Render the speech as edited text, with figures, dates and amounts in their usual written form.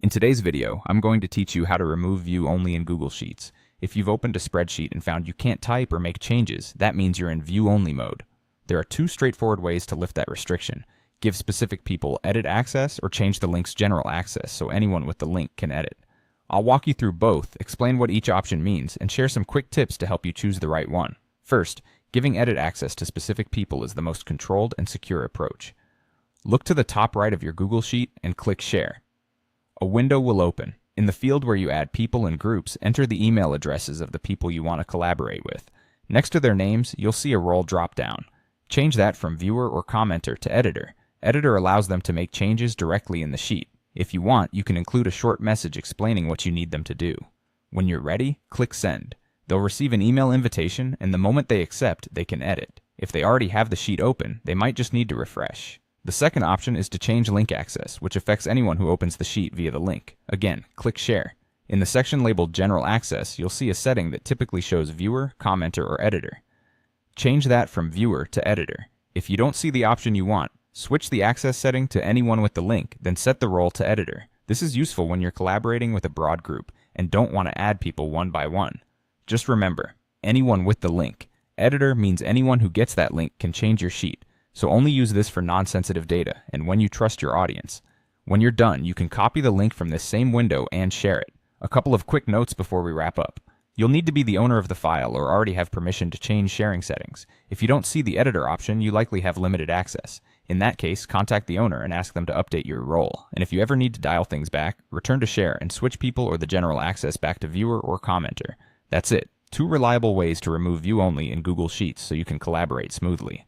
In today's video, I'm going to teach you how to remove view only in Google Sheets. If you've opened a spreadsheet and found you can't type or make changes, that means you're in view only mode. There are two straightforward ways to lift that restriction. Give specific people edit access or change the link's general access so anyone with the link can edit. I'll walk you through both, explain what each option means, and share some quick tips to help you choose the right one. First, giving edit access to specific people is the most controlled and secure approach. Look to the top right of your Google Sheet and click Share. A window will open. In the field where you add people and groups, enter the email addresses of the people you want to collaborate with. Next to their names, you'll see a role drop-down. Change that from viewer or commenter to editor. Editor allows them to make changes directly in the sheet. If you want, you can include a short message explaining what you need them to do. When you're ready, click Send. They'll receive an email invitation, and the moment they accept, they can edit. If they already have the sheet open, they might just need to refresh. The second option is to change link access, which affects anyone who opens the sheet via the link. Again, click Share. In the section labeled General Access, you'll see a setting that typically shows Viewer, Commenter, or Editor. Change that from Viewer to Editor. If you don't see the option you want, switch the access setting to anyone with the link, then set the role to Editor. This is useful when you're collaborating with a broad group and don't want to add people one by one. Just remember, anyone with the link. Editor means anyone who gets that link can change your sheet. So only use this for non-sensitive data and when you trust your audience. When you're done, you can copy the link from this same window and share it. A couple of quick notes before we wrap up. You'll need to be the owner of the file or already have permission to change sharing settings. If you don't see the editor option, you likely have limited access. In that case, contact the owner and ask them to update your role. And if you ever need to dial things back, return to share and switch people or the general access back to viewer or commenter. That's it. Two reliable ways to remove view only in Google Sheets so you can collaborate smoothly.